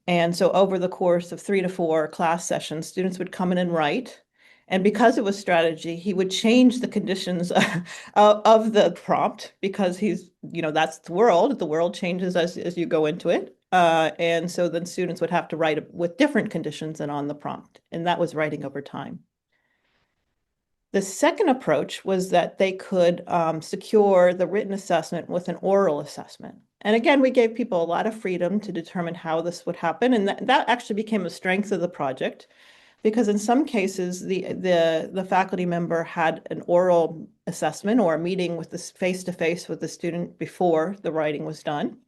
And so over the course of 3 to 4 class sessions, students would come in and write. And because it was strategy, he would change the conditions of the prompt because that's the world. The world changes as you go into it. And so then students would have to write with different conditions than on the prompt. And that was writing over time. The second approach was that they could secure the written assessment with an oral assessment. And again, we gave people a lot of freedom to determine how this would happen. And that actually became a strength of the project, because in some cases, the faculty member had an oral assessment or a meeting with this face-to-face with the student before the writing was done.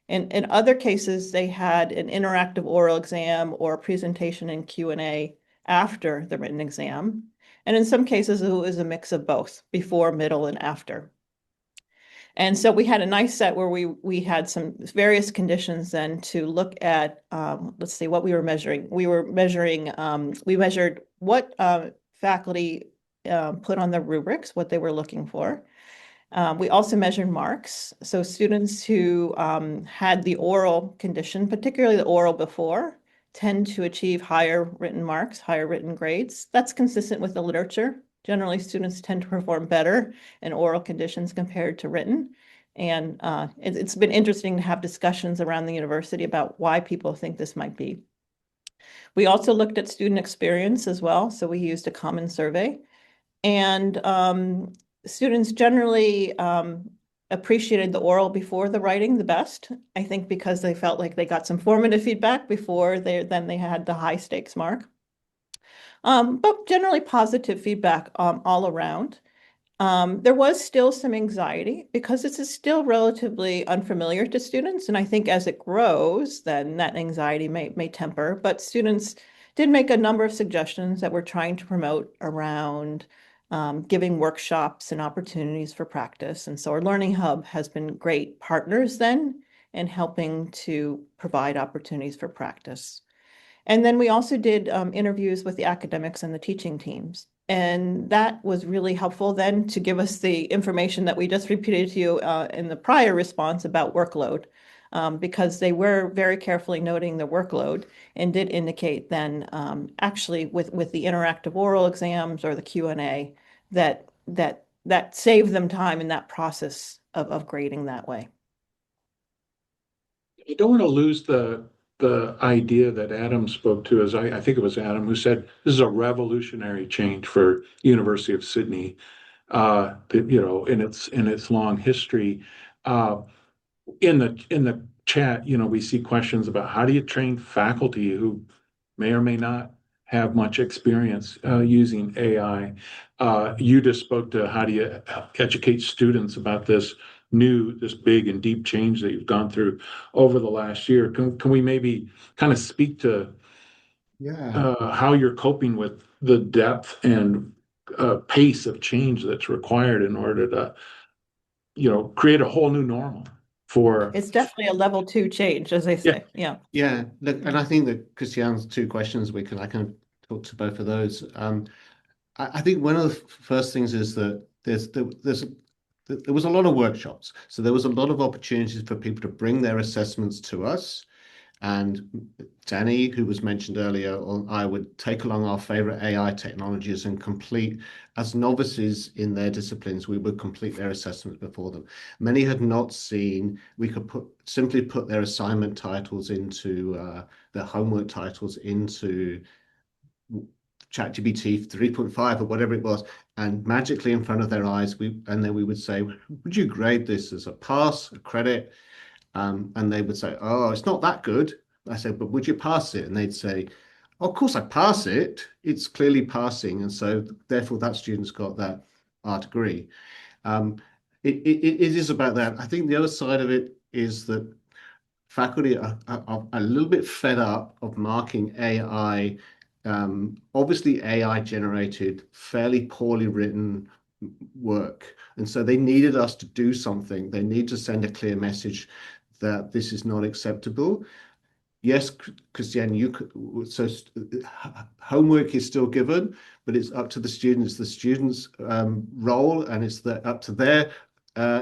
And in other cases, they had an interactive oral exam or a presentation and Q&A after the written exam. And in some cases, it was a mix of both, before, middle, and after. And so we had a nice set where we had some various conditions then to look at, let's see what we were measuring. We measured what faculty put on their rubrics, what they were looking for. We also measured marks. So students who had the oral condition, particularly the oral before, tend to achieve higher written marks, higher written grades. That's consistent with the literature. Generally, students tend to perform better in oral conditions compared to written. And it's been interesting to have discussions around the university about why people think this might be. We also looked at student experience as well. So we used a common survey. And students generally appreciated the oral before the writing the best, I think, because they felt like they got some formative feedback before they had the high stakes mark. But generally positive feedback all around. There was still some anxiety because this is still relatively unfamiliar to students. And I think as it grows, then that anxiety may temper. But students did make a number of suggestions that we're trying to promote around giving workshops and opportunities for practice. And so our Learning Hub has been great partners then in helping to provide opportunities for practice. And then we also did interviews with the academics and the teaching teams. And that was really helpful then to give us the information that we just repeated to you in the prior response about workload, because they were very carefully noting the workload and did indicate then actually with the interactive oral exams or the Q&A that saved them time in that process of grading that way. You don't want to lose the idea that Adam spoke to, as I think it was Adam who said this is a revolutionary change for University of Sydney, in its long history. In the chat, we see questions about how do you train faculty who may or may not have much experience using AI. You just spoke to how do you educate students about this big and deep change that you've gone through over the last year. Can we maybe kind of speak to how you're coping with the depth and pace of change that's required in order to, create a whole new normal for. It's definitely a level 2 change, as they say. Yeah. Yeah. Look, and I think that Christiane's two questions, I can talk to both of those. I think one of the first things is that there was a lot of workshops. So there was a lot of opportunities for people to bring their assessments to us. And Danny, who was mentioned earlier, or I would take along our favorite AI technologies and complete, as novices in their disciplines, we would complete their assessments before them. Many had not seen, we could simply put their assignment titles into, their homework titles into ChatGPT 3.5 or whatever it was, and magically in front of their eyes, and then we would say, would you grade this as a pass, a credit? And they would say, oh, it's not that good. I said, but would you pass it? And they'd say, oh, of course I pass it. It's clearly passing. And so therefore that student's got that R degree. It is about that. I think the other side of it is that faculty are a little bit fed up of marking AI. Obviously AI generated fairly poorly written work. And so they needed us to do something. They need to send a clear message that this is not acceptable. Yes, Christiane, homework is still given, but it's up to the students. The students' role, and it's up to their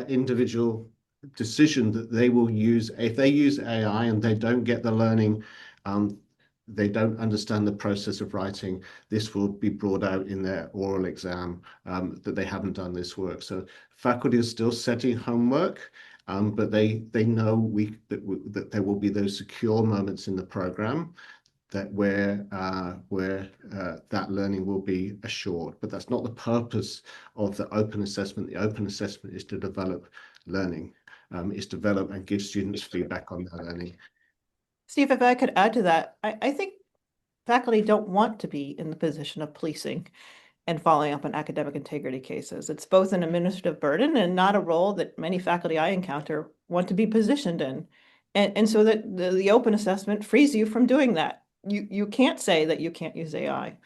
individual decision that they will use. If they use AI and they don't get the learning, they don't understand the process of writing, this will be brought out in their oral exam, that they haven't done this work. So faculty are still setting homework. But they know that there will be those secure moments in the program where that learning will be assured. But that's not the purpose of the open assessment. The open assessment is to develop learning, is develop and give students feedback on their learning. Steve, if I could add to that, I think faculty don't want to be in the position of policing and following up on academic integrity cases. It's both an administrative burden and not a role that many faculty I encounter want to be positioned in. And so that the open assessment frees you from doing that. You can't say that you can't use AI.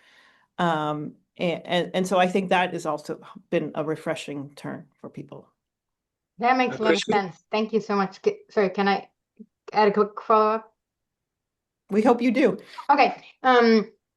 And so I think that has also been a refreshing turn for people. That makes a lot of sense. Thank you so much. Sorry, can I add a quick follow-up? We hope you do. Okay.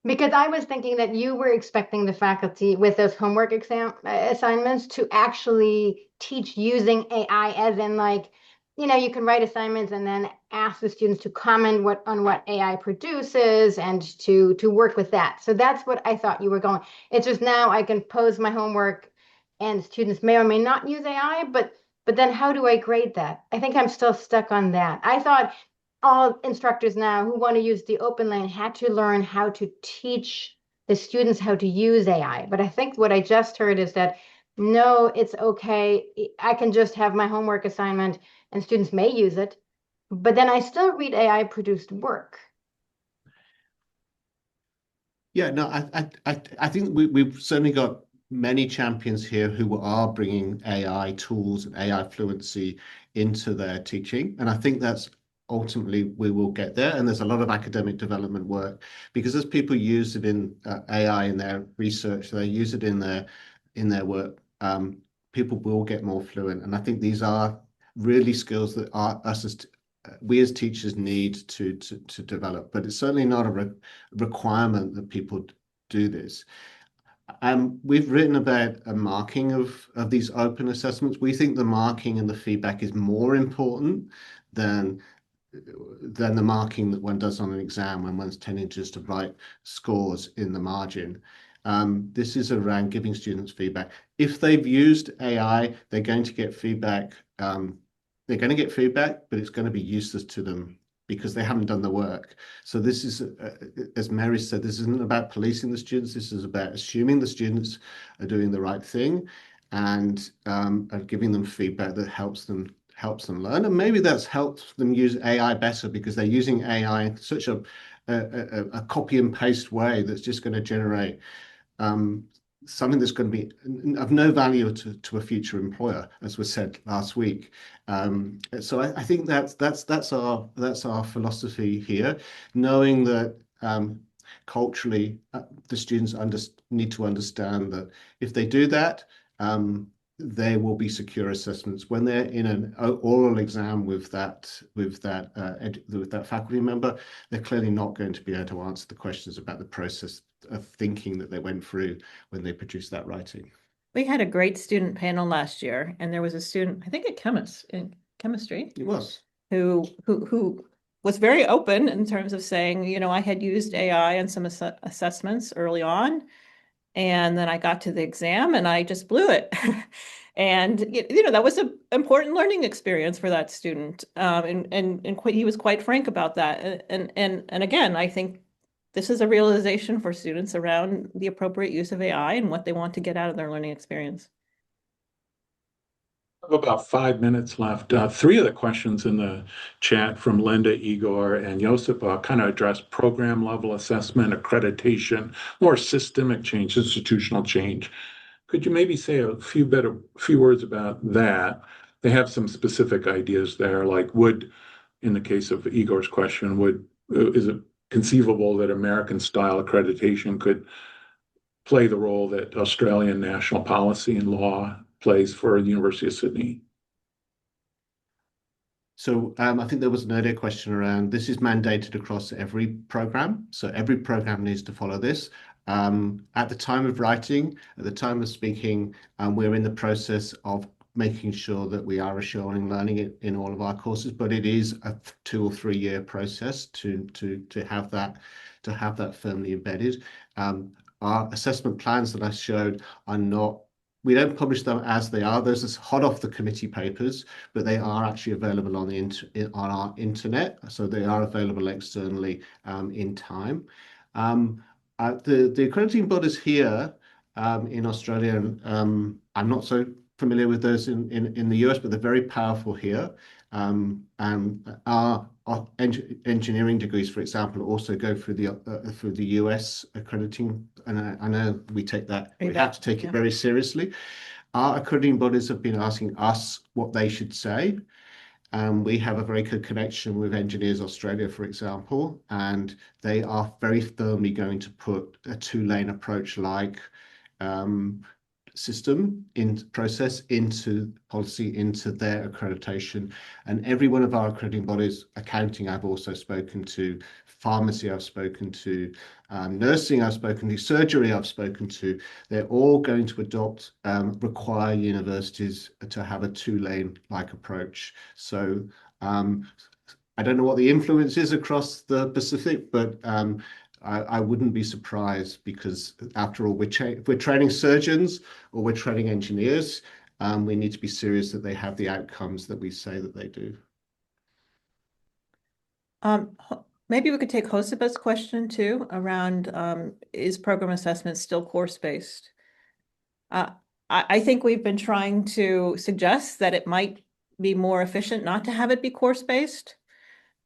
Because I was thinking that you were expecting the faculty with those homework exam assignments to actually teach using AI, as in like, you can write assignments and then ask the students to comment on what AI produces and to work with that. So that's what I thought you were going. It's just now I can pose my homework and students may or may not use AI, but then how do I grade that? I think I'm still stuck on that. I thought all instructors now who want to use the open lane had to learn how to teach the students how to use AI. But I think what I just heard is that, no, it's okay. I can just have my homework assignment and students may use it, but then I still read AI produced work. Yeah, no, I think we've certainly got many champions here who are bringing AI tools and AI fluency into their teaching. And I think that's ultimately we will get there. And there's a lot of academic development work because as people use it in AI in their research, they use it in their work, people will get more fluent. And I think these are really skills that we as teachers need to develop, but it's certainly not a requirement that people do this. We've written about a marking of these open assessments. We think the marking and the feedback is more important than the marking that one does on an exam when one's tending just to write scores in the margin. This is around giving students feedback. If they've used AI, they're going to get feedback. They're going to get feedback, but it's going to be useless to them because they haven't done the work. So this is, as Mary said, this isn't about policing the students. This is about assuming the students are doing the right thing and giving them feedback that helps them learn. And maybe that's helped them use AI better because they're using AI in such a copy and paste way that's just going to generate something that's going to be of no value to a future employer, as was said last week. So I think that's our philosophy here, knowing that culturally the students need to understand that if they do that, there will be secure assessments. When they're in an oral exam with that faculty member, they're clearly not going to be able to answer the questions about the process of thinking that they went through when they produced that writing. We had a great student panel last year, and there was a student, I think in chemistry. It was. Who was very open in terms of saying, I had used AI in some assessments early on, and then I got to the exam and I just blew it. And that was an important learning experience for that student. And he was quite frank about that. And again, I think this is a realization for students around the appropriate use of AI and what they want to get out of their learning experience. We have about 5 minutes left. Three of the questions in the chat from Linda, Igor, and Josip kind of address program level assessment, accreditation, more systemic change, institutional change. Could you maybe say a few words about that? They have some specific ideas there, like in the case of Igor's question, is it conceivable that American style accreditation could play the role that Australian national policy and law plays for the University of Sydney? So I think there was an earlier question around this is mandated across every program. So every program needs to follow this. At the time of writing, at the time of speaking, we're in the process of making sure that we are assuring learning in all of our courses, but it is a 2 or 3 year process to have that firmly embedded. Our assessment plans that I showed are not, we don't publish them as they are. Those are hot off the committee papers, but they are actually available on our internet. So they are available externally in time. The accrediting bodies here in Australia, I'm not so familiar with those in the US, but they're very powerful here. And our engineering degrees, for example, also go through the US accrediting, and I know we have to take it very seriously. Our accrediting bodies have been asking us what they should say. We have a very good connection with Engineers Australia, for example, and they are very firmly going to put a 2-lane approach like system process into policy, into their accreditation. And every one of our accrediting bodies, accounting I've also spoken to, pharmacy I've spoken to, nursing I've spoken to, surgery I've spoken to, they're all going to require universities to have a 2-lane like approach. So I don't know what the influence is across the Pacific, but I wouldn't be surprised, because after all, if we're training surgeons or we're training engineers, we need to be serious that they have the outcomes that we say that they do. Maybe we could take Josepa's question too around is program assessment still course-based? I think we've been trying to suggest that it might be more efficient not to have it be course-based.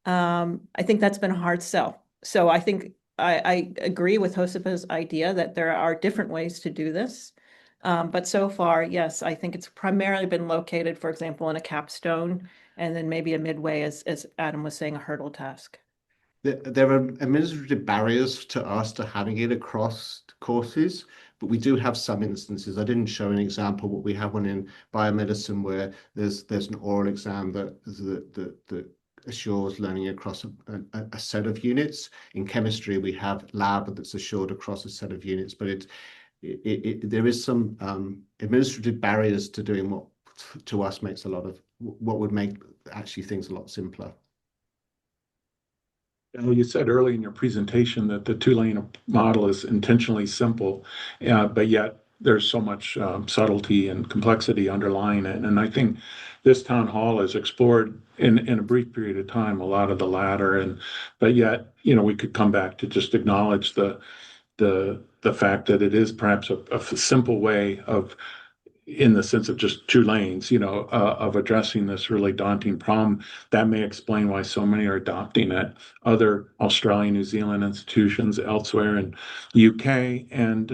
I think that's been a hard sell. So I think I agree with Josepa's idea that there are different ways to do this. But so far, yes, I think it's primarily been located, for example, in a capstone, and then maybe a midway, as Adam was saying, a hurdle task. There are administrative barriers to us to having it across courses, but we do have some instances. I didn't show an example, but we have one in biomedicine where there's an oral exam that assures learning across a set of units. In chemistry, we have lab that's assured across a set of units, but there is some administrative barriers to doing what to us makes what would make actually things a lot simpler. You said early in your presentation that the 2-lane model is intentionally simple, but yet there's so much subtlety and complexity underlying it. And I think this town hall has explored in a brief period of time a lot of the latter. But yet, we could come back to just acknowledge the fact that it is perhaps a simple way of, in the sense of just 2 lanes, of addressing this really daunting problem. That may explain why so many are adopting it. Other Australian, New Zealand institutions elsewhere in the UK, and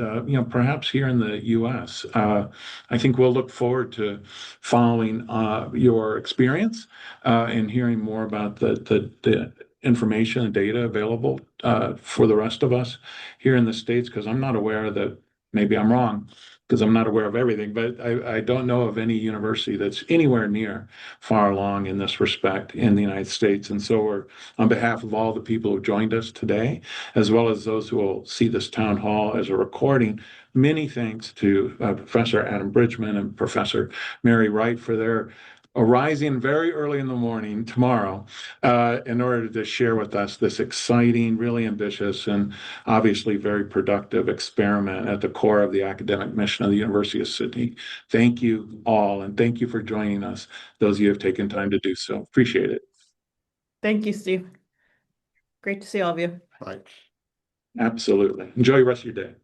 perhaps here in the US. I think we'll look forward to following your experience and hearing more about the information and data available for the rest of us here in the States, because I'm not aware that, maybe I'm wrong, because I'm not aware of everything, but I don't know of any university that's anywhere near far along in this respect in the United States. And so we're, on behalf of all the people who joined us today, as well as those who will see this town hall as a recording, many thanks to Professor Adam Bridgeman and Professor Mary Wright for their arising very early in the morning tomorrow in order to share with us this exciting, really ambitious, and obviously very productive experiment at the core of the academic mission of the University of Sydney. Thank you all, and thank you for joining us, those of you who have taken time to do so. Appreciate it. Thank you, Steve. Great to see all of you. Right. Absolutely. Enjoy the rest of your day.